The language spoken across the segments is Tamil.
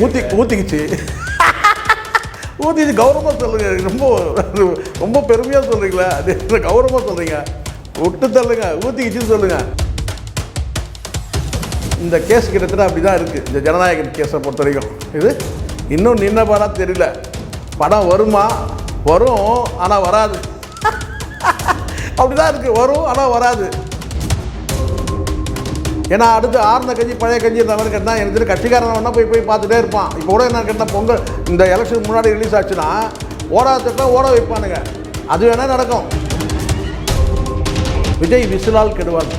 ஊற்றிக்கிச்சு ஊற்றிச்சு கௌரவமாக சொல்லுங்கள். ரொம்ப ரொம்ப பெருமையாக சொல்கிறீங்களா? அது கௌரவமாக சொல்கிறீங்க. விட்டு தள்ளுங்க. ஊற்றிக்கிச்சுன்னு சொல்லுங்கள். இந்த கேஸ் கிட்டத்தட்ட அப்படி தான் இருக்குது. இந்த ஜனநாயகன் கேஸை பொறுத்த வரைக்கும் இது இன்னும் நின்ன பாடா தெரியல. படம் வருமா? வரும், ஆனால் வராது. அப்படி தான் இருக்குது. வரும், ஆனால் வராது. ஏன்னா அடுத்து ஆறுன கஞ்சி பழைய கஞ்சி இந்த மாதிரி கேட்டால் எனக்கு தெரியும் கட்சிக்காரன் வேணால் போய் பார்த்துட்டே இருப்பான். இப்போ கூட என்ன கேட்டால் பொங்கல் இந்த எலெக்ஷன் முன்னாடி ரிலீஸ் ஆச்சுன்னா ஓடாததான் ஓட வைப்பானுங்க. அது வேணால் நடக்கும். விஜய் விசிலால் கெடுவான்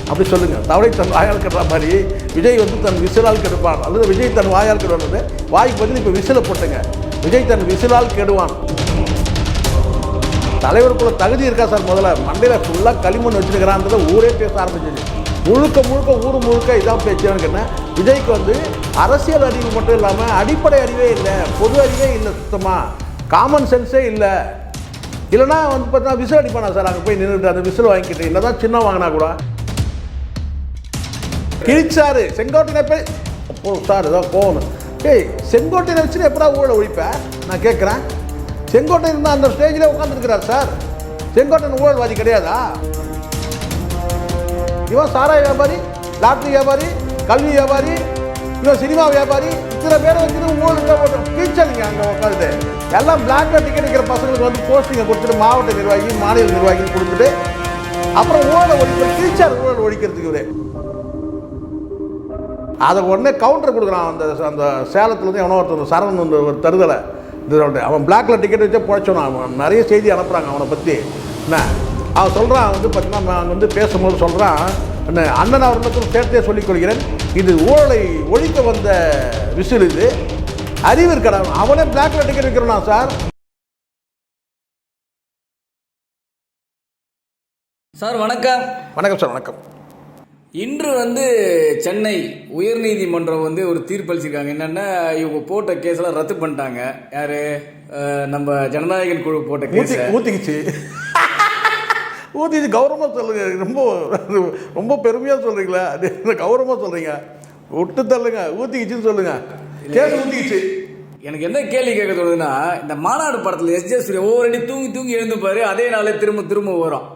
அப்படி சொல்லுங்கள். தவளை தன் வாயால் கெடுற மாதிரி விஜய் வந்து தன் விசிலால் கெடுப்பான், அல்லது விஜய் தன் வாயால் கெடுவான். வாய்க்கு பதில் இப்போ விசிலை போட்டுங்க. விஜய் தன் விசிலால் கெடுவான். தலைவருக்குள்ள தகுதி இருக்கா சார்? முதல்ல மண்டையில் ஃபுல்லாக களிமண் வச்சுருக்கிறான்றதை ஊரே பேச ஆரம்பிச்சிச்சு. முழுக்க ஊர் முழுக்க இதான் பேச்சுன்னு. விஜய்க்கு வந்து அரசியல் அறிவு மட்டும் இல்லாமல் அடிப்படை அறிவே இல்லை, பொது அறிவே இல்லை, சுத்தமாக காமன் சென்ஸே இல்லை. இல்லைனா வந்து பார்த்தீங்கன்னா விசில் அடிப்பானா சார்? அங்கே போய் நின்றுட்டு அந்த விசில் வாங்கிக்கிட்டு இல்லை தான் சின்ன வாங்கினா கூட கிழிச்சாரு செங்கோட்டையை போய். அப்போ சார் ஏதோ போகணும். செங்கோட்டையை வச்சுட்டு எப்படா ஊழலை ஒழிப்பேன் நான் கேட்குறேன். செங்கோட்டை இருந்தால் அந்த ஸ்டேஜில் உட்காந்துருக்கிறார் சார். செங்கோட்டையன் ஊழல்வாதி கிடையாதா? இவன் சாராய வியாபாரி, லாட்ரி வியாபாரி, கல்வி வியாபாரி, இவன் சினிமா வியாபாரி, இத்தனை பேரை வச்சுட்டு ஊழல் போட்டு கீழ்ச்சாதீங்க. அங்கே உட்காந்துட்டு எல்லாம் பிளாக்ல டிக்கெட் இருக்கிற பசங்களுக்கு வந்து போஸ்டிங்கை கொடுத்துட்டு மாவட்ட நிர்வாகி மாநில நிர்வாகி கொடுத்துட்டு அப்புறம் ஊழலை ஒழிக்கிற கீழ்ச்சார் ஊழல் ஒழிக்கிறதுக்கு இவரே அதை உடனே கவுண்டர் கொடுக்குறான். அந்த சேலத்துலேருந்து எவனோ ஒருத்தர் சரண் வந்து ஒரு தருதலை அவன் பிளாக்ல டிக்கெட் வச்சே போச்சோன்னா அவன் நிறைய செய்தி அனுப்புகிறாங்க அவனை பற்றி. என்ன அவன் சொல்கிறான் வந்து பார்த்தீங்கன்னா நான் வந்து பேசும்போது சொல்கிறான், அண்ணன் அவர்களுக்கும் சேர்த்தே சொல்லிக் கொள்கிறேன், இது ஊழலை ஒழிக்க வந்த விசில், இது அறிவு இருக்கடா. அவனே பிளாக்ல டிக்கெட் வைக்கிறானா சார்? சார் வணக்கம். வணக்கம் சார். வணக்கம். இன்று வந்து சென்னை உயர்நீதிமன்றம் வந்து ஒரு தீர்ப்பளிச்சிருக்காங்க. என்னன்னா இவங்க போட்ட கேஸ்லாம் ரத்து பண்ணிட்டாங்க. யாரு? நம்ம ஜனநாயகன் குழு போட்ட கேஸ் ஊத்திக்கிச்சு. கௌரவமாக சொல்லுங்கள். ரொம்ப ரொம்ப பெருமையாக சொல்கிறீங்களா? அது கௌரவமாக சொல்கிறீங்க. விட்டு தள்ளுங்க. ஊற்றிக்கிச்சுன்னு சொல்லுங்கள். கேஸ் ஊற்றிக்கிச்சு. எனக்கு என்ன கேள்வி கேட்க தோணுதுன்னா, இந்த மாநாடு படத்தில் எஸ்ஜே சூர்யா ஒவ்வொரு அடி தூங்கி எழுந்துப்பாரு, அதே நாளே திரும்ப வரும்.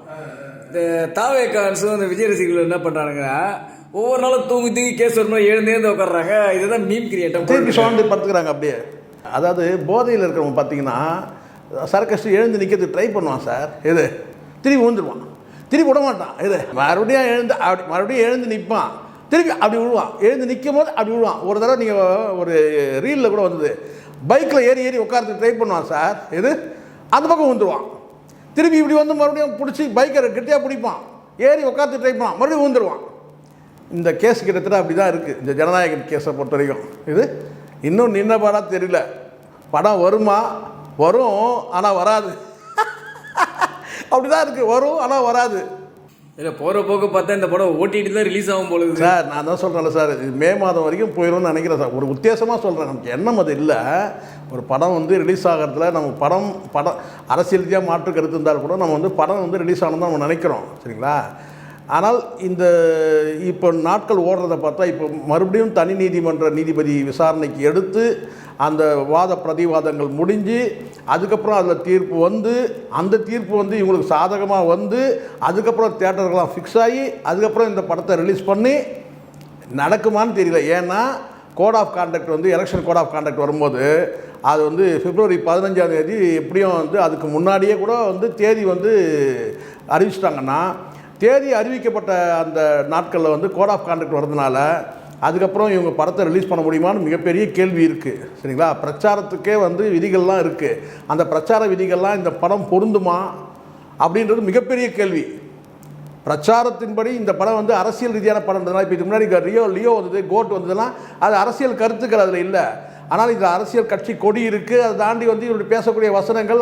இந்த தாவேக்கான்ஸும் இந்த விஜய் ரசிகர்கள் என்ன பண்ணுறாங்கன்னா ஒவ்வொரு நாளும் தூங்கி கேஸ் வரும்போது எழுந்து உட்காடுறாங்க. இதுதான் மீம் கிரியேட்டர் திருப்பி சோண்டு படுத்துக்கிறாங்க அப்படியே. அதாவது போதையில் இருக்கிறவங்க பார்த்தீங்கன்னா சர்க்கஸ் எழுந்து நிற்கிறதுக்கு ட்ரை பண்ணுவான் சார். இது திருப்பி விழுந்துருவான், திருப்பி விட மாட்டான். இது மறுபடியும் எழுந்து நிற்பான், திருப்பி அப்படி விழுவான். எழுந்து நிற்கும் போது அப்படி விழுவான். ஒரு தடவை நீங்கள் ஒரு ரீலில் கூட வந்தது, பைக்கில் ஏறி உட்காரத்துக்கு ட்ரை பண்ணுவான் சார். இது அந்த பக்கம் விழுந்துருவான், திருப்பி இப்படி வந்து மறுபடியும் பிடிச்சி பைக்கை கெட்டியாக பிடிப்பான், ஏறி உட்காந்து ட்ரை பண்ணுவான், மறுபடியும் விழுந்துருவான். இந்த கேஸ் கிட்டத்தட்ட அப்படி தான் இருக்குது. இந்த ஜனநாயகன் கேஸை பொறுத்த வரைக்கும் இது இன்னும் நின்ன பாடா தெரியல. படம் வருமா? வரும், ஆனால் வராது. அப்படிதான் இருக்குது. வரும், ஆனால் வராது. இல்லை போகிற போக்கு பார்த்தா இந்த படம் ஓட்டிட்டு தான் ரிலீஸ் ஆகும் போல சார். நான் தான் சொல்கிறேன்ல சார், இது மே மாதம் வரைக்கும் போயிடும்னு நினைக்கிறேன் சார். ஒரு உத்தேசமாக சொல்கிறேன். நமக்கு எண்ணம் அது இல்லை. ஒரு படம் வந்து ரிலீஸ் ஆகிறதுல நம்ம படம் அரசியல் ரீதியாக மாற்று கருத்து இருந்தால் கூட நம்ம வந்து படம் வந்து ரிலீஸ் ஆகணும்னு நம்ம நினைக்கிறோம். சரிங்களா? ஆனால் இந்த இப்போ நாட்கள் ஓடுறதை பார்த்தா இப்போ மறுபடியும் தனி நீதிமன்ற நீதிபதி விசாரணைக்கு எடுத்து அந்த வாத பிரதிவாதங்கள் முடிஞ்சு அதுக்கப்புறம் அதில் தீர்ப்பு வந்து அந்த தீர்ப்பு வந்து இவங்களுக்கு சாதகமாக வந்து அதுக்கப்புறம் தியேட்டர்கள்லாம் ஃபிக்ஸ் ஆகி அதுக்கப்புறம் இந்த படத்தை ரிலீஸ் பண்ணி நடக்குமான்னு தெரியல. ஏன்னா கோட் ஆஃப் கான்டக்ட் வந்து எலெக்ஷன் கோட் ஆஃப் கான்டக்ட் வரும்போது அது வந்து பிப்ரவரி 15ஆம் தேதி எப்படியும் வந்து அதுக்கு முன்னாடியே கூட வந்து தேதி வந்து அறிவிச்சிட்டாங்கன்னா, தேதி அறிவிக்கப்பட்ட அந்த நாட்களில் வந்து கோட் ஆஃப் கான்டக்ட் வரதுனால அதுக்கப்புறம் இவங்க படத்தை ரிலீஸ் பண்ண முடியுமான்னு மிகப்பெரிய கேள்வி இருக்குது. சரிங்களா? பிரச்சாரத்துக்கே வந்து விதிகள்லாம் இருக்குது. அந்த பிரச்சார விதிகள்லாம் இந்த படம் பொருந்துமா அப்படின்றது மிகப்பெரிய கேள்வி. பிரச்சாரத்தின்படி இந்த படம் வந்து அரசியல் ரீதியான படம்ன்றதுனால இப்போ இதுக்கு முன்னாடி லியோ வந்தது, கோட் வந்ததுன்னா அது அரசியல் கருத்துக்கள் அதில் இல்லை. ஆனால் இதில் அரசியல் கட்சி கொடி இருக்குது. அதை தாண்டி வந்து இவருடைய பேசக்கூடிய வசனங்கள்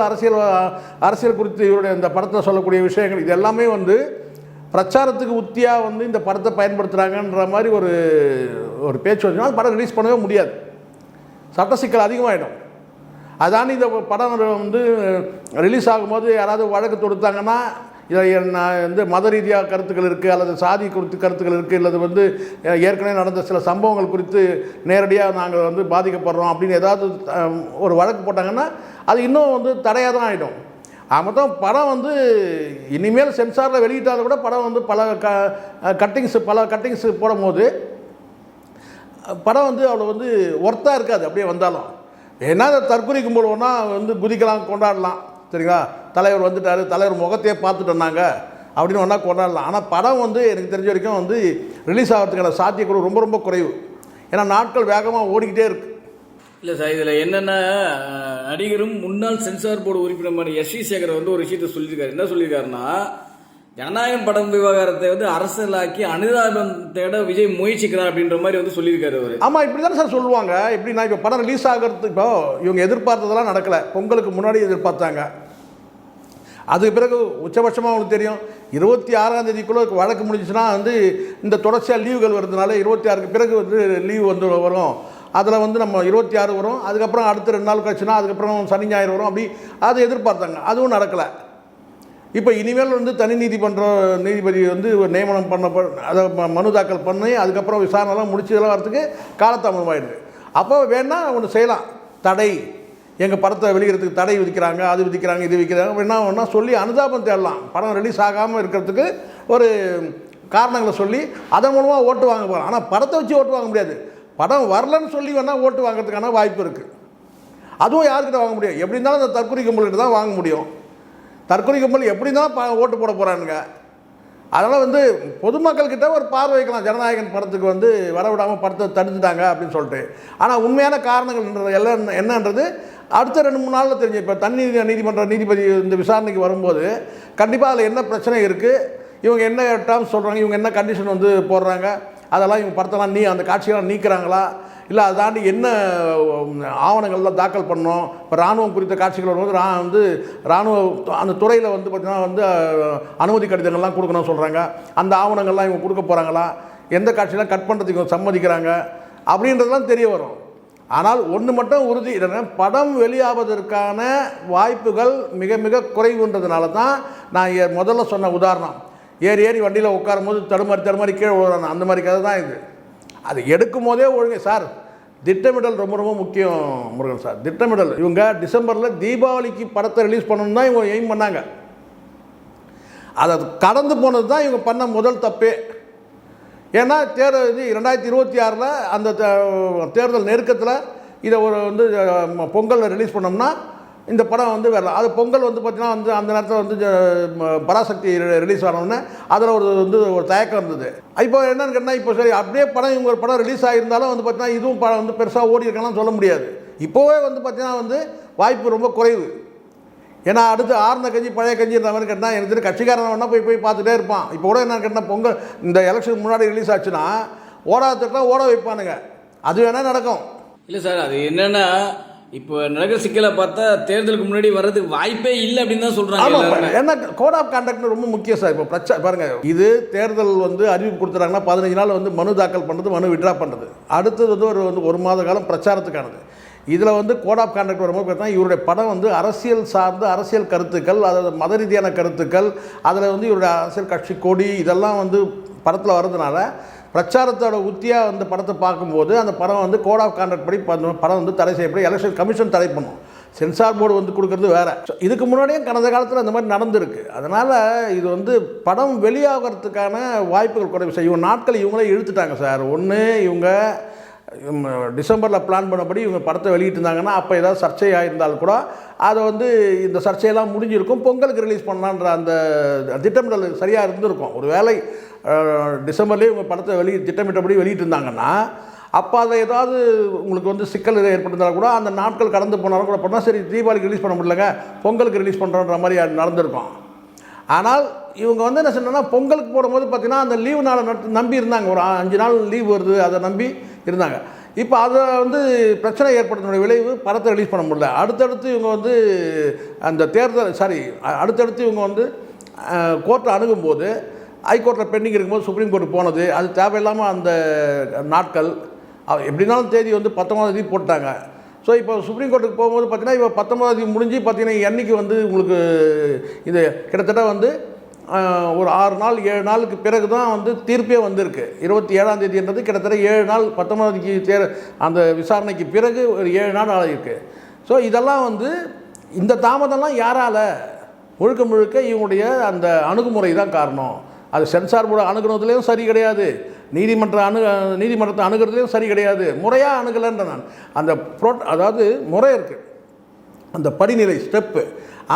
அரசியல் குறித்து இவருடைய இந்த படத்தில் சொல்லக்கூடிய விஷயங்கள் இது எல்லாமே வந்து பிரச்சாரத்துக்கு உத்தியாக வந்து இந்த படத்தை பயன்படுத்துகிறாங்கன்ற மாதிரி ஒரு பேச்சு வச்சுன்னா படம் ரிலீஸ் பண்ணவே முடியாது. சட்ட சிக்கல் அதிகமாகிடும். அதாண்டி இந்த படம் வந்து ரிலீஸ் ஆகும்போது யாராவது வழக்கு தொடுத்தாங்கன்னா இதில் நான் வந்து மத ரீதியாக கருத்துக்கள் இருக்குது, அல்லது சாதி குறித்து கருத்துக்கள் இருக்குது, அல்லது வந்து ஏற்கனவே நடந்த சில சம்பவங்கள் குறித்து நேரடியாக நாங்கள் வந்து பாதிக்கப்படுறோம் அப்படின்னு ஏதாவது ஒரு வழக்கு போட்டாங்கன்னா அது இன்னும் வந்து தடையாக தான் ஆகிடும். மொத்தம் படம் வந்து இனிமேல் சென்சாரில் வெளியிட்டாலும் கூட படம் வந்து பல கட்டிங்ஸ் போடும்போது படம் வந்து அவ்வளோ வந்து ஒர்த்தாக இருக்காது. அப்படியே வந்தாலும் ஏன்னா தற்குறிக்கும் போது ஒன்றா வந்து குதிக்கலாம், கொண்டாடலாம், சரிங்களா, தலைவர் வந்துட்டார், தலைவர் முகத்தையே பார்த்துட்டோம் நாங்கள் அப்படின்னு ஒன்றா கொண்டாடலாம். ஆனால் படம் வந்து எனக்கு தெரிஞ்ச வரைக்கும் வந்து ரிலீஸ் ஆகிறதுக்கான சாத்தியக்கூறு ரொம்ப ரொம்ப குறைவு. ஏன்னா நாட்கள் வேகமாக ஓடிக்கிட்டே இருக்குது. இல்லை சார், இதில் என்னென்னா நடிகரும் முன்னாள் சென்சார் போர்டு உறுப்பினருமான எஸ்.வி. சேகர் வந்து ஒரு விஷயத்தை சொல்லியிருக்காரு. என்ன சொல்லியிருக்காருன்னா, ஜனநாயகம் படம் விவகாரத்தை வந்து அரசியலாக்கி அனுதாபம் தேட விஜய் முயற்சிக்கிறார் அப்படின்ற மாதிரி வந்து சொல்லியிருக்காரு அவர். ஆமாம், இப்படி தானே சார் சொல்லுவாங்க. எப்படின்னா இப்போ படம் ரிலீஸ் ஆகிறது, இப்போ இவங்க எதிர்பார்த்ததெல்லாம் நடக்கலை. பொங்கலுக்கு முன்னாடி எதிர்பார்த்தாங்க. அதுக்கு பிறகு உச்சபட்சமாக அவங்களுக்கு தெரியும் 26ஆம் தேதிக்குள்ளே வழக்கு முடிஞ்சிச்சுன்னா வந்து இந்த தொடர்ச்சியாக லீவுகள் வருதுனால 26க்கு பிறகு வந்து லீவு வந்து வரும். அதில் வந்து நம்ம 26 வரும், அதுக்கப்புறம் அடுத்த 2 நாள் கழிச்சுன்னா அதுக்கப்புறம் சனி ஞாயிறு வரும். அப்படி அதை எதிர்பார்த்தாங்க. அதுவும் நடக்கலை. இப்போ இனிமேல் வந்து தனி நீதிபதி வந்து நியமனம் அதை மனு தாக்கல் பண்ணி அதுக்கப்புறம் விசாரணைலாம் முடிச்சதெல்லாம் வரத்துக்கு காலதாமதமாயிடுது. அப்போ வேணால் ஒன்று செய்யலாம், தடை, எங்கள் படத்தை வெளியிடறதுக்கு தடை விதிக்கிறாங்க, அது விதிக்கிறாங்க, இது விதிக்கிறாங்க, வேணா சொல்லி அனுதாபம் தேடலாம். படம் ரிலீஸ் ஆகாமல் இருக்கிறதுக்கு ஒரு காரணங்களை சொல்லி அதன் மூலமாக ஓட்டு வாங்க போகலாம். ஆனால் படத்தை வச்சு ஓட்டு வாங்க முடியாது. படம் வரலன்னு சொல்லி வேணால் ஓட்டு வாங்கிறதுக்கான வாய்ப்பு இருக்குது. அதுவும் யாருக்கிட்ட வாங்க முடியும்? எப்படி இருந்தாலும் அந்த தற்கொலை கும்பல்கிட்ட தான் வாங்க முடியும். தற்கொலை கும்பல் எப்படி இருந்தாலும் ஓட்டு போட போகிறானுங்க. அதனால் வந்து பொதுமக்கள்கிட்ட ஒரு பார்வை வைக்கலாம், ஜனநாயகன் படத்துக்கு வந்து வரவிடாமல் படத்தை தடுத்துட்டாங்க அப்படின்னு சொல்லிட்டு. ஆனால் உண்மையான காரணங்கள்ன்றது எல்லாம் என்னன்றது அடுத்த 2-3 நாளில் தெரிஞ்சு. இப்போ நீதிமன்ற நீதிபதி இந்த விசாரணைக்கு வரும்போது கண்டிப்பாக அதில் என்ன பிரச்சனை இருக்குது, இவங்க என்ன டேர்ம்ஸ் சொல்கிறாங்க, இவங்க என்ன கண்டிஷன் வந்து போடுறாங்க, அதெல்லாம் இவங்க படத்தெல்லாம் அந்த காட்சியெல்லாம் நீக்கிறாங்களா, இல்லை அதை தாண்டி என்ன ஆவணங்கள்லாம் தாக்கல் பண்ணோம். இப்போ இராணுவம் குறித்த காட்சிகள் வரும்போது வந்து இராணுவ அந்த துறையில் வந்து பார்த்திங்கன்னா வந்து அனுமதி கடிதங்கள்லாம் கொடுக்கணும்னு சொல்கிறாங்க. அந்த ஆவணங்கள்லாம் இவங்க கொடுக்க போகிறாங்களா, எந்த காட்சியெல்லாம் கட் பண்ணுறதுக்கு இவங்க சம்மதிக்கிறாங்க அப்படின்றதுலாம் தெரிய வரும். ஆனால் ஒன்று மட்டும் உறுதி, படம் வெளியாவதற்கான வாய்ப்புகள் மிக மிக குறைவுன்றதுனால தான் நான் முதல்ல சொன்ன உதாரணம், ஏறி வண்டியில் உட்காரும் போது தடுமாறி கீழே விழுறாங்க, அந்த மாதிரி கதை தான் இது. அது எடுக்கும் போதே ஒழுங்கு சார், திட்டமிடல் ரொம்ப ரொம்ப முக்கியம் முருகன் சார். திட்டமிடல். இவங்க டிசம்பரில் தீபாவளிக்கு படத்தை ரிலீஸ் பண்ணணும்னு தான் இவங்க எய்ம் பண்ணாங்க. அதை கடந்து போனது தான் இவங்க பண்ண முதல் தப்பே. ஏன்னா 2026 அந்த தேர்தல் நெருக்கத்தில் இதை ஒரு வந்து பொங்கலில் ரிலீஸ் பண்ணோம்னா இந்த படம் வந்து வரலாம். அது பொங்கல் வந்து பார்த்திங்கன்னா வந்து அந்த நேரத்தில் வந்து பராசக்தி ரிலீஸ் ஆனோடனே அதில் ஒரு தயக்கம் இருந்தது. இப்போ என்னன்னு கேட்டால், இப்போ சரி அப்படியே படம் இவங்க ஒரு படம் ரிலீஸ் ஆகியிருந்தாலும் வந்து பார்த்திங்கன்னா இதுவும் படம் வந்து பெருசாக ஓடி இருக்கலாம் சொல்ல முடியாது. இப்போவே வந்து பார்த்திங்கன்னா வந்து வாய்ப்பு ரொம்ப குறைவு. ஏன்னா அடுத்து ஆறுன கஞ்சி பழைய கஞ்சின்ற மாதிரி கேட்டால் எனக்கு தெரியும் கட்சிக்காரன் வேணால் போய் பார்த்துட்டே இருப்பான். இப்போ கூட என்னன்னு கேட்டால் பொங்கல் இந்த எலெக்ஷனுக்கு முன்னாடி ரிலீஸ் ஆச்சுன்னா ஓடாதட்டெலாம் ஓட வைப்பானுங்க. அது வேணால் நடக்கும். இல்லை சார், அது என்னென்னா இப்போ நடக்கிற சிக்கலை பார்த்தா தேர்தலுக்கு முன்னாடி வர்றதுக்கு வாய்ப்பே இல்லை அப்படின்னு தான் சொல்கிறாங்க. ஏன்னா கோட் ஆஃப் கான்டக்ட் ரொம்ப முக்கியம் சார். இப்போ பிரச்சனை பாருங்கள், இது தேர்தல் வந்து அறிவிப்பு கொடுத்துட்டாங்கன்னா 15 நாள் வந்து மனு தாக்கல் பண்ணுறது, மனு விட்ரா பண்ணுறது, அடுத்தது வந்து ஒரு மாத காலம் பிரச்சாரத்துக்கானது. இதில் வந்து கோட் ஆஃப் கான்டக்ட் வரும்போது பார்த்தா இவருடைய படம் வந்து அரசியல் சார்ந்த அரசியல் கருத்துக்கள், அதாவது மத ரீதியான கருத்துக்கள், அதில் வந்து இவருடைய அரசியல் கட்சி கொடி இதெல்லாம் வந்து படத்தில் வர்றதுனால பிரச்சாரத்தோட உத்தியாக வந்து படத்தை பார்க்கும்போது அந்த படம் வந்து கோட் ஆஃப் கான்டக்ட் படி படம் வந்து தடை செய்யப்படும். எலெக்ஷன் கமிஷன் தடை பண்ணும். சென்சார் போர்டு வந்து கொடுக்கறது வேறு. இதுக்கு முன்னாடியும் கடந்த காலத்தில் அந்த மாதிரி நடந்திருக்கு. அதனால் இது வந்து படம் வெளியாகிறதுக்கான வாய்ப்புகள் குறைவு. இவங்க நாட்கள் இவங்களே இழுத்துட்டாங்க சார். ஒன்று இவங்க டிசம்பரில் பிளான் பண்ணபடி இவங்க படத்தை வெளியிட்டு இருந்தாங்கன்னா அப்போ ஏதாவது சர்ச்சை ஆகியிருந்தாலும் கூட அதை வந்து இந்த சர்ச்சையெல்லாம் முடிஞ்சிருக்கும், பொங்கலுக்கு ரிலீஸ் பண்ணலான்ற அந்த திட்டமிடல் சரியாக இருந்திருக்கும். ஒரு வேளை டிசம்பர்லேயே இவங்க படத்தை திட்டமிட்டபடி வெளியிட்டு இருந்தாங்கன்னா அப்போ அதை ஏதாவது உங்களுக்கு வந்து சிக்கல் ஏற்பட்டிருந்தாலும் கூட அந்த நாட்கள் கடந்து போனாலும் கூட பண்ணால் சரி தீபாவளிக்கு ரிலீஸ் பண்ண முடியலங்க, பொங்கலுக்கு ரிலீஸ் பண்ணுறோன்ற மாதிரி நடந்திருக்கும். ஆனால் இவங்க வந்து என்ன சொன்னா பொங்கலுக்கு போடும்போது பார்த்திங்கன்னா அந்த லீவு நாளை நம்பி இருந்தாங்க. ஒரு 5 நாள் லீவ் வருது, அதை நம்பி இருந்தாங்க. இப்போ அதை வந்து பிரச்சனை ஏற்படுத்தினுடைய விளைவு படத்தை ரிலீஸ் பண்ண முடியல. அடுத்தடுத்து இவங்க வந்து அந்த அடுத்தடுத்து இவங்க வந்து கோர்ட்டை அணுகும்போது ஹைகோர்ட்டில் பெண்டிங் இருக்கும்போது சுப்ரீம் கோர்ட்டு போனது, அது தேவையில்லாமல் அந்த நாட்கள் எப்படினாலும் தேதி வந்து 19ஆம் தேதி போட்டாங்க. ஸோ இப்போ சுப்ரீம் கோர்ட்டுக்கு போகும்போது பார்த்தீங்கன்னா இப்போ 19ஆம் தேதி முடிஞ்சு பார்த்தீங்கன்னா அன்றைக்கி வந்து உங்களுக்கு இது கிட்டத்தட்ட வந்து ஒரு 6 நாள் 7 நாளுக்கு பிறகு தான் வந்து தீர்ப்பே வந்திருக்கு. 27ஆம் தேதின்றது கிட்டத்தட்ட 7 நாள் 19ஆம் தேதி அந்த விசாரணைக்கு பிறகு ஒரு 7 நாள் ஆகிருக்கு. ஸோ இதெல்லாம் வந்து இந்த தாமதம்லாம் யாரால்? முழுக்க முழுக்க இவங்களுடைய அந்த அணுகுமுறை தான் காரணம். அது சென்சார் போர்டு அணுகுனதுலேயும் சரி கிடையாது, நீதிமன்றத்தை அணுகிறதுலேயும் சரி கிடையாது, முறையாக அணுகலைன்ற நான் அந்த அதாவது முறை இருக்குது, அந்த படிநிலை ஸ்டெப்பு,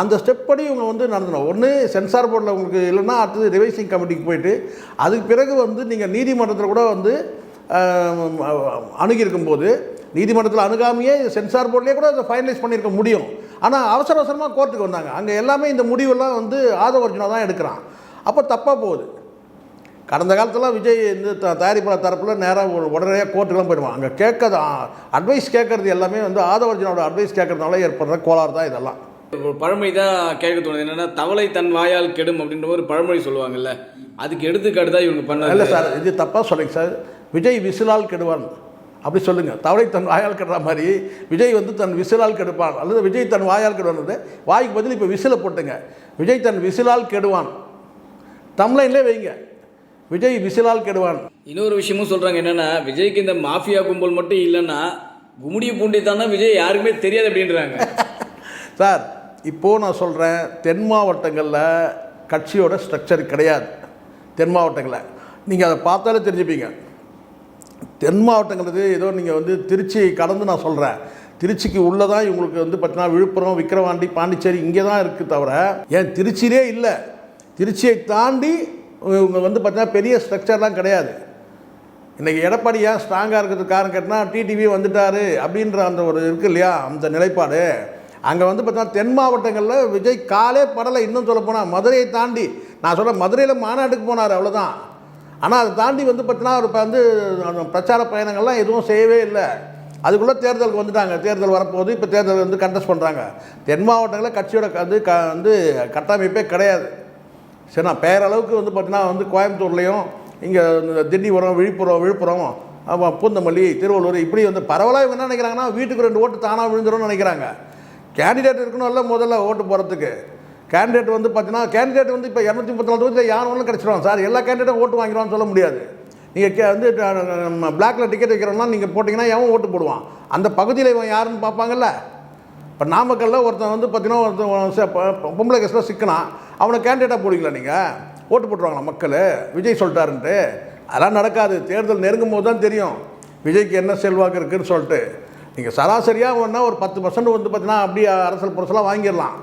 அந்த ஸ்டெப் படி இவங்க வந்து நடந்தணும். ஒன்று சென்சார் போர்டில் உங்களுக்கு இல்லைன்னா அடுத்தது ரிவைசிங் கமிட்டிக்கு போயிட்டு அதுக்கு பிறகு வந்து நீங்கள் நீதிமன்றத்தில் கூட வந்து அணுகியிருக்கும்போது நீதிமன்றத்தில் அணுகாமையே சென்சார் போர்ட்லேயே கூட அதை ஃபைனலைஸ் பண்ணியிருக்க முடியும். ஆனால் அவசர அவசரமாக கோர்ட்டுக்கு வந்தாங்க. அங்கே எல்லாமே இந்த முடிவெல்லாம் வந்து ஆதவர்ஜுனா தான் எடுக்கிறான். அப்போ தப்பாக போகுது. கடந்த காலத்தில் விஜய் இந்த தயாரிப்பாளர் தரப்பில் நேராக உடனடியாக கோர்ட்டுக்கெலாம் போயிடுவான். அங்கே கேட்கறது அட்வைஸ் கேட்குறது எல்லாமே வந்து ஆதவர்ஜுனோட அட்வைஸ் கேட்கறதுனால ஏற்படுற கோளாறு தான் இதெல்லாம். ஒரு பழமொழி தான் கேட்க தோணுது, என்னென்னா தவளை தன் வாயால் கெடும் அப்படின்ற ஒரு பழமொழி சொல்லுவாங்கல்ல, அதுக்கு எடுத்துக்காட்டு தான் இவங்க பண்ண. இல்லை சார், இது தப்பாக சொல்லுங்க சார். விஜய் விசிலால் கெடுவான் அப்படி சொல்லுங்கள். தவளை தன் வாயால் கெடுற மாதிரி விஜய் வந்து தன் விசிலால் கெடுப்பான், அல்லது விஜய் தன் வாயால் கெடுவான். வாய்க்கு பதில் இப்போ விசிலை போட்டுங்க, விஜய் தன் விசிலால் கெடுவான், தம்ப்லைன்லேயே வைங்க, விஜய் விசிலால் கெடுவான். இன்னொரு விஷயமும் சொல்கிறாங்க, என்னென்னா விஜய்க்கு இந்த மாஃபியா கும்பல் மட்டும் இல்லைன்னா கும்முடி பூண்டி தானே விஜய் யாருக்குமே தெரியாது அப்படின்றாங்க. சார் இப்போது நான் சொல்கிறேன், தென் மாவட்டங்களில் கட்சியோட ஸ்ட்ரக்சர் கிடையாது. தென் மாவட்டங்களில் நீங்கள் அதை பார்த்தாலே தெரிஞ்சுப்பீங்க. தென் மாவட்டங்கிறது ஏதோ நீங்கள் வந்து திருச்சியை கடந்து நான் சொல்கிறேன், திருச்சிக்கு உள்ளே தான் இவங்களுக்கு வந்து பார்த்தீங்கன்னா விழுப்புரம், விக்கிரவாண்டி, பாண்டிச்சேரி இங்கே தான் இருக்குது தவிர ஏன் திருச்சியிலே இல்லை. திருச்சியை தாண்டி இவங்க வந்து பார்த்தீங்கன்னா பெரிய ஸ்ட்ரக்சர்லாம் கிடையாது. இன்றைக்கி எடப்பாடி ஏன் ஸ்ட்ராங்காக இருக்கிறதுக்கு காரணம் கேட்டால் டிடிவி வந்துட்டார் அப்படின்ற அந்த ஒரு இருக்குது இல்லையா, அந்த நிலைப்பாடு. அங்கே வந்து பார்த்தீங்கன்னா தென் மாவட்டங்களில் விஜய் காலே படலை. இன்னும் சொல்லப்போனால் மதுரையை தாண்டி நான் சொல்கிறேன், மதுரையில் மாநாட்டுக்கு போனார் அவ்வளோதான். ஆனால் அதை தாண்டி வந்து பார்த்தீங்கன்னா அவர் இப்போ வந்து பிரச்சார பயணங்கள்லாம் எதுவும் செய்யவே இல்லை. அதுக்குள்ளே தேர்தலுக்கு வந்துட்டாங்க. தேர்தல் வரப்போகுது, இப்போ தேர்தல் வந்து கண்டெஸ்ட் பண்ணுறாங்க. தென் மாவட்டங்களில் கட்சியோட வந்து கட்டமைப்பே கிடையாது. சரி, நான் பேரளவுக்கு வந்து பார்த்தீங்கன்னா வந்து கோயம்புத்தூர்லேயும் இங்கே திண்டிவரம், விழுப்புரம், பூந்தமல்லி, திருவள்ளூர் இப்படி வந்து பரவலாக இவங்க என்ன நினைக்கிறாங்கன்னா வீட்டுக்கு 2 ஓட்டு தானாக விழுந்துரும்னு நினைக்கிறாங்க. கேண்டிடேட் இருக்கணும் இல்லை முதல்ல ஓட்டு போகிறதுக்கு. கேண்டிடேட் வந்து பார்த்தீங்கன்னா கேண்டிடேட் வந்து இப்போ 234 தொகுதியில் யார் ஒன்றும் கிடச்சிடுவாங்க சார். எல்லா கேண்டிடேட்டும் ஓட்டு வாங்கிடுவான்னு சொல்ல முடியாது. நீங்கள் வந்து பிளாக்கில் டிக்கெட் வைக்கிறோம்னா நீங்கள் போட்டிங்கன்னா எவன் ஓட்டு போடுவான்? அந்த பகுதியில் இவன் யாருன்னு பார்ப்பாங்கல்ல. இப்போ நாமக்கல்லில் ஒருத்தன் வந்து பார்த்தீங்கன்னா ஒருத்தன் பொம்பளை கேஸில் சிக்கினான், அவனை கேண்டிடேட்டாக போடுவீங்களா நீங்கள்? ஓட்டு போட்டுருவாங்களா மக்கள் விஜய் சொல்லிட்டாருன்ட்டு? அதெல்லாம் நடக்காது. தேர்தல் நெருங்கும் போது தான் தெரியும் விஜய்க்கு என்ன செல்வாக்கு இருக்குதுன்னு சொல்லிட்டு. நீங்கள் சராசரியாக ஒன்றா ஒரு 10% வந்து பார்த்தீங்கன்னா அப்படியே அரசியல் புரசெல்லாம் வாங்கிடலாம்.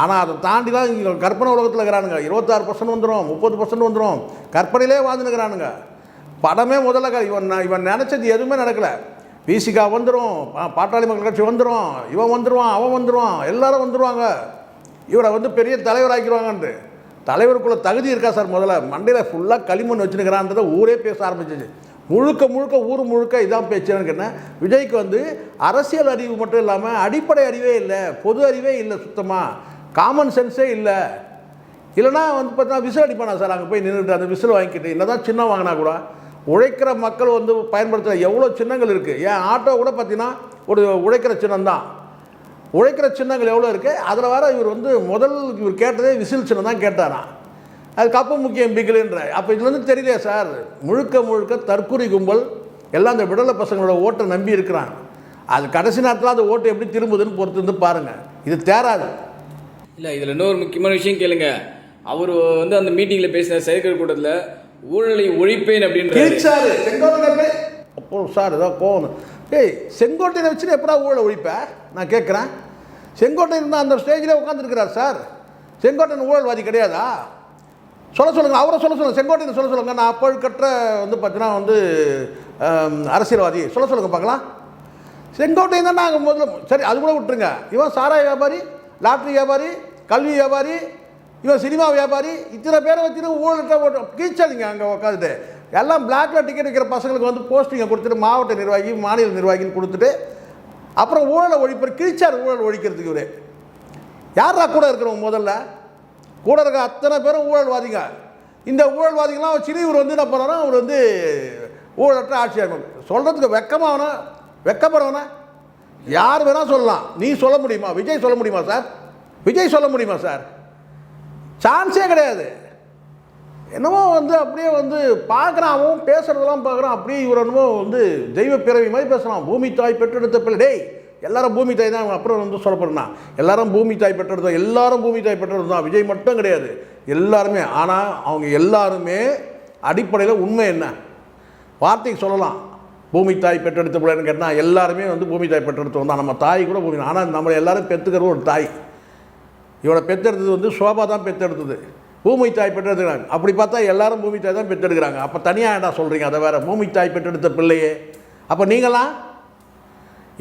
ஆனால் அதை தாண்டி தான் இங்கே கற்பனை உலகத்தில் இருக்கிறானுங்க. 26% வந்துடும், 30% வந்துடும், கற்பனையிலே வாழ்ந்துனுக்கிறானுங்க. படமே முதல்ல இவன் நினச்சது எதுவுமே நடக்கலை. பிசிகா வந்துடும், பாட்டாளி மக்கள் கட்சி வந்துடும், இவன் வந்துடுவான், அவன் வந்துடுவான், எல்லாரும் வந்துடுவாங்க, இவரை வந்து பெரிய தலைவராக்கிடுவாங்கன்ட்டு. தலைவருக்குள்ள தகுதி இருக்கா சார்? முதல்ல மண்டையில் ஃபுல்லாக களிமண் வச்சுருக்கிறான்றதை ஊரே பேச ஆரம்பிச்சிச்சு. முழுக்க ஊர் முழுக்க இதான் பேச்சுன்னு கேட்டேன். விஜய்க்கு வந்து அரசியல் அறிவு மட்டும் இல்லாமல் அடிப்படை அறிவே இல்லை, பொது அறிவே இல்லை, சுத்தமாக காமன் சென்ஸே இல்லை. இல்லைனா வந்து பார்த்தீங்கன்னா விசில் அடிப்பானா சார்? அங்கே போய் நின்றுட்டு அந்த விசில் வாங்கிக்கிட்டு என்ன தான் சின்னம் வாங்கினா கூட உழைக்கிற மக்கள் வந்து பயன்படுத்துகிற எவ்வளோ சின்னங்கள் இருக்குது. ஏன் ஆட்டோ கூட பார்த்தீங்கன்னா ஒரு உழைக்கிற சின்னம் தான். உழைக்கிற சின்னங்கள் எவ்வளோ இருக்குது. அதில் வேறு இவர் வந்து இவர் கேட்டதே விசில் சின்னம் தான் கேட்டாராம். அதுக்கு அப்போ முக்கியம் பிகிலுன்ற. அப்போ இதுலேருந்து தெரியலையா சார், முழுக்க தற்கொலை கும்பல் எல்லாம் அந்த விடலை பசங்களோட ஓட்டை நம்பி இருக்கிறாங்க. அது கடைசி நேரத்தில் அந்த ஓட்டு எப்படி திரும்புதுன்னு பொறுத்து வந்து பாருங்கள். இது தேராது. இல்லை, இதில் இன்னொரு முக்கியமான விஷயம் கேளுங்க. அவர் வந்து அந்த மீட்டிங்கில் பேசின செயற்கை கூட்டத்தில் ஊழலை ஒழிப்பேன் அப்படின்றாரு. செங்கோட்டையனை அப்போ சார் ஏதோ போகணும். செங்கோட்டையனை வச்சுட்டு எப்படா ஊழலை ஒழிப்பேன் நான் கேட்குறேன். செங்கோட்டையன் தான் அந்த ஸ்டேஜில் உட்காந்துருக்கிறார் சார். செங்கோட்டையன் ஊழல்வாதி கிடையாதா? சொல்லுங்கள், அவரை சொல்லுங்கள், செங்கோட்டையன் சொல்லுங்கள். நான் அப்பழுக்கற்ற வந்து பார்த்தீங்கன்னா வந்து அரசியல்வாதி சொல்லுங்கள் பார்க்கலாம். செங்கோட்டையன் தான் நாங்கள் முதல்ல சரி அது கூட விட்டுருங்க. இவன் சாராய வியாபாரி, லாட்ரி வியாபாரி, கல்வி வியாபாரி, இவன் சினிமா வியாபாரி, இத்தனை பேரை வச்சுட்டு ஊழல்கிட்ட ஓட்டு கீழ்ச்சாதீங்க. அங்கே உட்காந்துட்டு எல்லாம் பிளாக்ல டிக்கெட் வைக்கிற பசங்களுக்கு வந்து போஸ்டிங்கை கொடுத்துட்டு மாவட்ட நிர்வாகி, மாநில நிர்வாகின்னு கொடுத்துட்டு அப்புறம் ஊழலை ஒழிப்பார். கிழிச்சார் ஊழல் ஒழிக்கிறதுக்கு. இவர் யாரா கூட இருக்கிறவங்க? முதல்ல கூட இருக்க அத்தனை பேரும் ஊழல்வாதிங்க. இந்த ஊழல்வாதிகள்லாம் வச்சு இவர் வந்து என்ன பண்ணுறோன்னா அவர் வந்து ஊழலற்ற ஆட்சியாக சொல்கிறதுக்கு வெக்கப்படவனா யார் வேணால் சொல்லலாம். நீ சொல்ல முடியுமா? விஜய் சொல்ல முடியுமா சார்? விஜய் சொல்ல முடியுமா சார்? சான்ஸே கிடையாது. என்னமோ வந்து அப்படியே வந்து பார்க்குறான், அவன் பேசுகிறதெல்லாம் பார்க்குறான், அப்படியே இவர் என்னமோ வந்து தெய்வ பிறவி மாதிரி பேசுகிறான். பூமி தாய் பெற்றெடுத்த பிள்ளை. டேய், எல்லாரும் பூமி தாய் தான். அப்புறம் வந்து சொல்லப்படுறா எல்லாரும் பூமி தாய் பெற்றெடுத்தோம், எல்லாரும் பூமி தாய் பெற்றெடுத்தோம். விஜய் மட்டும் கிடையாது, எல்லாருமே. ஆனால் அவங்க எல்லாருமே அடிப்படையில் உண்மை என்ன வார்த்தைக்கு சொல்லலாம், பூமி தாய் பெற்றெடுத்த பிள்ளைன்னு கேட்டால் எல்லாருமே வந்து பூமி தாய் பெற்றெடுத்தோம் தான். நம்ம தாய் கூட பூமி. ஆனால் நம்மளை எல்லாரும் பெற்றுக்கிறது ஒரு தாய். இவனை பெற்றெடுத்தது வந்து சோபா தான் பெற்றெடுத்தது, பூமி தாய் பெற்றெடுக்கிறாங்க. அப்படி பார்த்தா எல்லாரும் பூமி தாய் தான் பெற்றெடுக்கிறாங்க. அப்போ தனியாக என்ன சொல்கிறீங்க? அதை வேறு பூமி தாய் பெற்றெடுத்த பிள்ளையே. அப்போ நீங்களாம்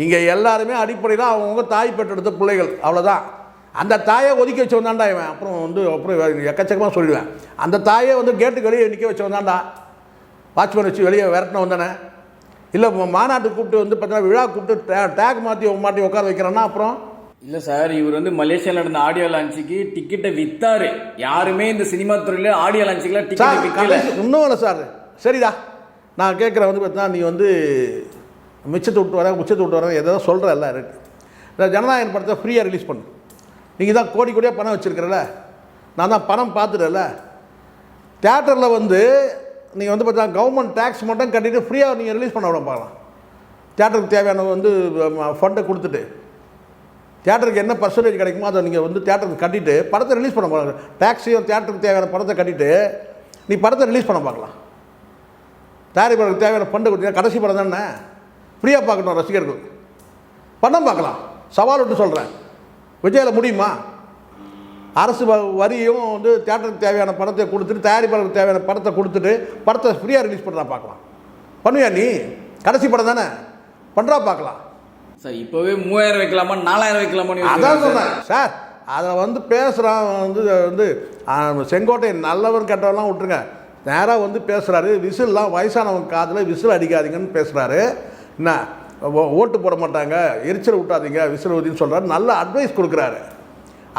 இங்கே எல்லாருமே அடிப்படையில் அவங்கவுங்க தாய் பெற்றெடுத்த பிள்ளைகள், அவ்வளோதான். அந்த தாயை ஒதுக்கி வச்சு வந்தாண்டா இவன். அப்புறம் எக்கச்சக்கமாக சொல்லிடுவேன். அந்த தாயை வந்து கேட்டுக்கு வெளியே நிற்க வச்சு வந்தாண்டா, வாட்ச்மேன் வச்சு வெளியே விரட்டின வந்தானே. இல்லை மாநாட்டுக்கு கூப்பிட்டு வந்து பார்த்தீங்கன்னா விழா கூப்பிட்டு டேக் மாட்டி உட்கார வைக்கிறேன்னா அப்புறம் இல்லை சார், இவர் வந்து மலேசியாவில் நடந்த ஆடியோ லான்ச்சுக்கு டிக்கெட்டை வித்தாரு. யாருமே இந்த சினிமா துறையில் ஆடியோ லான்ச்சுக்குலாம் டிக்கெட் விற்கல. இன்னும் இல்லை சார். சரிடா, நான் கேட்குறேன் வந்து பார்த்தீங்கன்னா, நீ வந்து மிச்சத்தை விட்டு வரேன், உச்சத்தை விட்டு வரேன், எதாவது சொல்கிறல்ல இருக்கு. இந்த ஜனநாயகன் படத்தை ஃப்ரீயாக ரிலீஸ் பண்ணு. நீங்கள் தான் கோடி கோடியாக பணம் வச்சுருக்கிறல்ல, நான் தான் பணம் பார்த்துட்டேன்ல. தியேட்டரில் வந்து நீங்கள் வந்து பார்த்தா கவர்மெண்ட் டேக்ஸ் மட்டும் கட்டிட்டு ஃப்ரீயாக நீங்கள் ரிலீஸ் பண்ண விட பார்க்கலாம். தியேட்டருக்கு தேவையான வந்து ஃபண்டை கொடுத்துட்டு தியேட்டருக்கு என்ன பர்சன்டேஜ் கிடைக்குமோ அதை நீங்கள் வந்து தியேட்டருக்கு கட்டிட்டு படத்தை ரிலீஸ் பண்ண பார்க்கலாம். டேக்ஸையும் தியேட்டருக்கு தேவையான படத்தை கட்டிட்டு நீ படத்தை ரிலீஸ் பண்ண பார்க்கலாம். தயாரிப்பாளருக்கு தேவையான ஃபண்டை கொடுத்தீங்கன்னா கடைசி படம் தானே, ஃப்ரீயாக பார்க்கணும் ரசிகர்கள், படம் பார்க்கலாம். சவால் விட்டு சொல்கிறேன், விஜயில் முடியுமா? அரசு வரியும் வந்து தியேட்டருக்கு தேவையான படத்தை கொடுத்துட்டு தயாரிப்பாளருக்கு தேவையான படத்தை கொடுத்துட்டு படத்தை ஃப்ரீயாக ரிலீஸ் பண்ணுறா பார்க்கலாம். பண்ணுவியா நீ? கடைசி படம் தானே, பண்ணுறா பார்க்கலாம். சார் இப்போவே 3000 வைக்கலாமா 4000 வைக்கலாமான்னு அதான் சொன்னேன் சார். அதை வந்து பேசுகிறான் வந்து செங்கோட்டை நல்லவன் கெட்டவெல்லாம் விட்டுருங்க, நேராக வந்து பேசுகிறாரு. விசில்லாம் வயசானவங்க காதில் விசில் அடிக்காதீங்கன்னு பேசுகிறாரு. என்ன ஓட்டு போட மாட்டாங்க, எரிச்சல் விட்டாதீங்க, விசில் ஊதின்னு சொல்கிறாரு. நல்ல அட்வைஸ் கொடுக்குறாரு.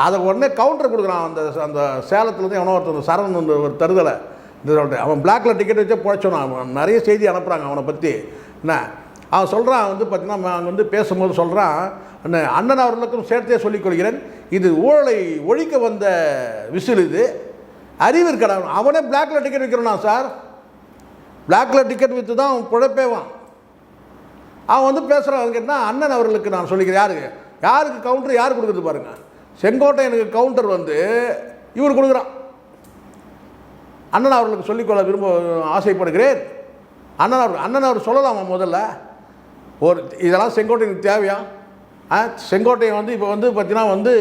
அதை உடனே கவுண்டர் கொடுக்குறான். அந்த சேலத்துலேருந்து எவனோ ஒருத்தர் சரண் வந்து ஒரு தருதலை இந்த அவன் பிளாக்ல டிக்கெட் வச்சே போச்சோன்னா அவன் நிறைய செய்தி அனுப்புகிறாங்க அவனை பற்றி. என்ன அவன் சொல்கிறான் வந்து பார்த்தீங்கன்னா, அங்கே வந்து பேசும்போது சொல்கிறான், அண்ணன் அவர்களுக்கும் சேர்த்தே சொல்லிக்கொள்கிறேன், இது ஊழலை ஒழிக்க வந்த விசில், இது அறிவு இருக்கடா. அவனே பிளாக்ல டிக்கெட் விற்கிறானா சார்? பிளாக்ல டிக்கெட் விற்று தான் அவன் பிழைப்பேவான். அவன் வந்து பேசுகிறான் கேட்டால் அண்ணன் அவர்களுக்கு நான் சொல்லிக்கிறேன். யாருக்கு கவுண்டர் யார் கொடுக்குறது பாருங்கள். செங்கோட்டையனுக்கு கவுண்டர் வந்து இவர் கொடுக்குறான். அண்ணன் அவர்களுக்கு சொல்லிக்கொள்ள விரும்ப ஆசைப்படுகிறேன். அண்ணன் அவர் சொல்லலாமா முதல்ல? ஒரு இதெல்லாம் செங்கோட்டையனுக்கு தேவையா? செங்கோட்டையன் வந்து இப்போ வந்து பார்த்தீங்கன்னா வந்து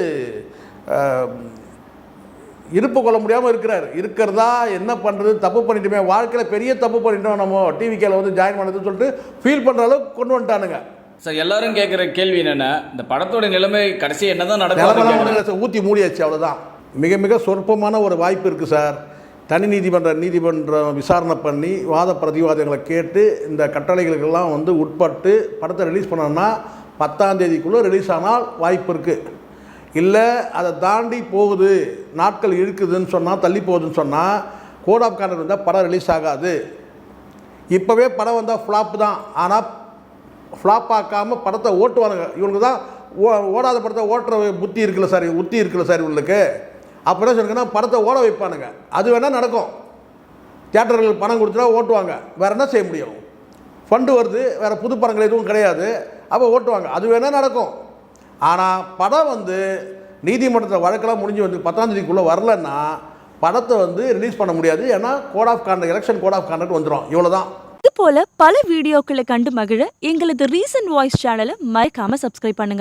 இருப்பு கொள்ள முடியாமல் இருக்கிறதா என்ன பண்ணுறது, தப்பு பண்ணிட்டுமே, வாழ்க்கையில் பெரிய தப்பு பண்ணிட்டோம், நம்ம டிவிக்கில் வந்து ஜாயின் பண்ணதுன்னு சொல்லிட்டு ஃபீல் பண்ணுற அளவுக்கு கொண்டு வந்துட்டானுங்க. சார் எல்லாரும் கேட்குற கேள்வி என்னென்னா, இந்த படத்தோட நிலைமை கடைசி என்ன தான் நடக்கும்? ஊற்றி மூடியாச்சு, அவ்வளோதான். மிக மிக சொற்பமான ஒரு வாய்ப்பு இருக்குது சார். தனி நீதிமன்றம் விசாரணை பண்ணி வாத பிரதிவாதங்களை கேட்டு இந்த கட்டளைகளுக்கெல்லாம் வந்து உட்பட்டு படத்தை ரிலீஸ் பண்ணோம்னா 10ஆம் தேதிக்குள்ளே ரிலீஸ் ஆனால் வாய்ப்பு இருக்குது. இல்லை அதை தாண்டி போகுது, நாட்கள் இருக்குதுன்னு சொன்னால், தள்ளி போகுதுன்னு சொன்னால், கோட் ஆஃப் கான்டக்ட் வந்தால் படம் ரிலீஸ் ஆகாது. இப்போவே படம் வந்தால் ஃப்ளாப் தான். ஆனால் ஃப்ளாப் ஆக்காமல் படத்தை ஓட்டுவானுங்க. இவனுக்கு தான் ஓடாத படத்தை ஓட்டுற உத்தி இருக்குல்ல சார் இவங்களுக்கு. அப்புறம் சொல்லுங்கன்னா படத்தை ஓட வைப்பானுங்க. அது வேணால் நடக்கும். தியேட்டர்கள் பணம் கொடுத்துட்டா ஓட்டுவாங்க. வேறு என்ன செய்ய முடியும்? ஃபண்டு வருது, வேறு புது படங்கள் எதுவும் கிடையாது, அப்போ ஓட்டுவாங்க. அது வேணால் நடக்கும். ஆனால் படம் வந்து நீதிமன்றத்தில் வழக்கெல்லாம் முடிஞ்சு வந்து 10ஆம் தேதிக்குள்ளே வரலன்னா படத்தை வந்து ரிலீஸ் பண்ண முடியாது. ஏன்னா code of conduct, election code of conduct வந்துடும். இவ்வளோதான். இது போல பல வீடியோக்களை கண்டு மகிழ எங்களது ரீசன்ட் வாய்ஸ் சேனலை மறக்காம சப்ஸ்கிரைப் பண்ணுங்க.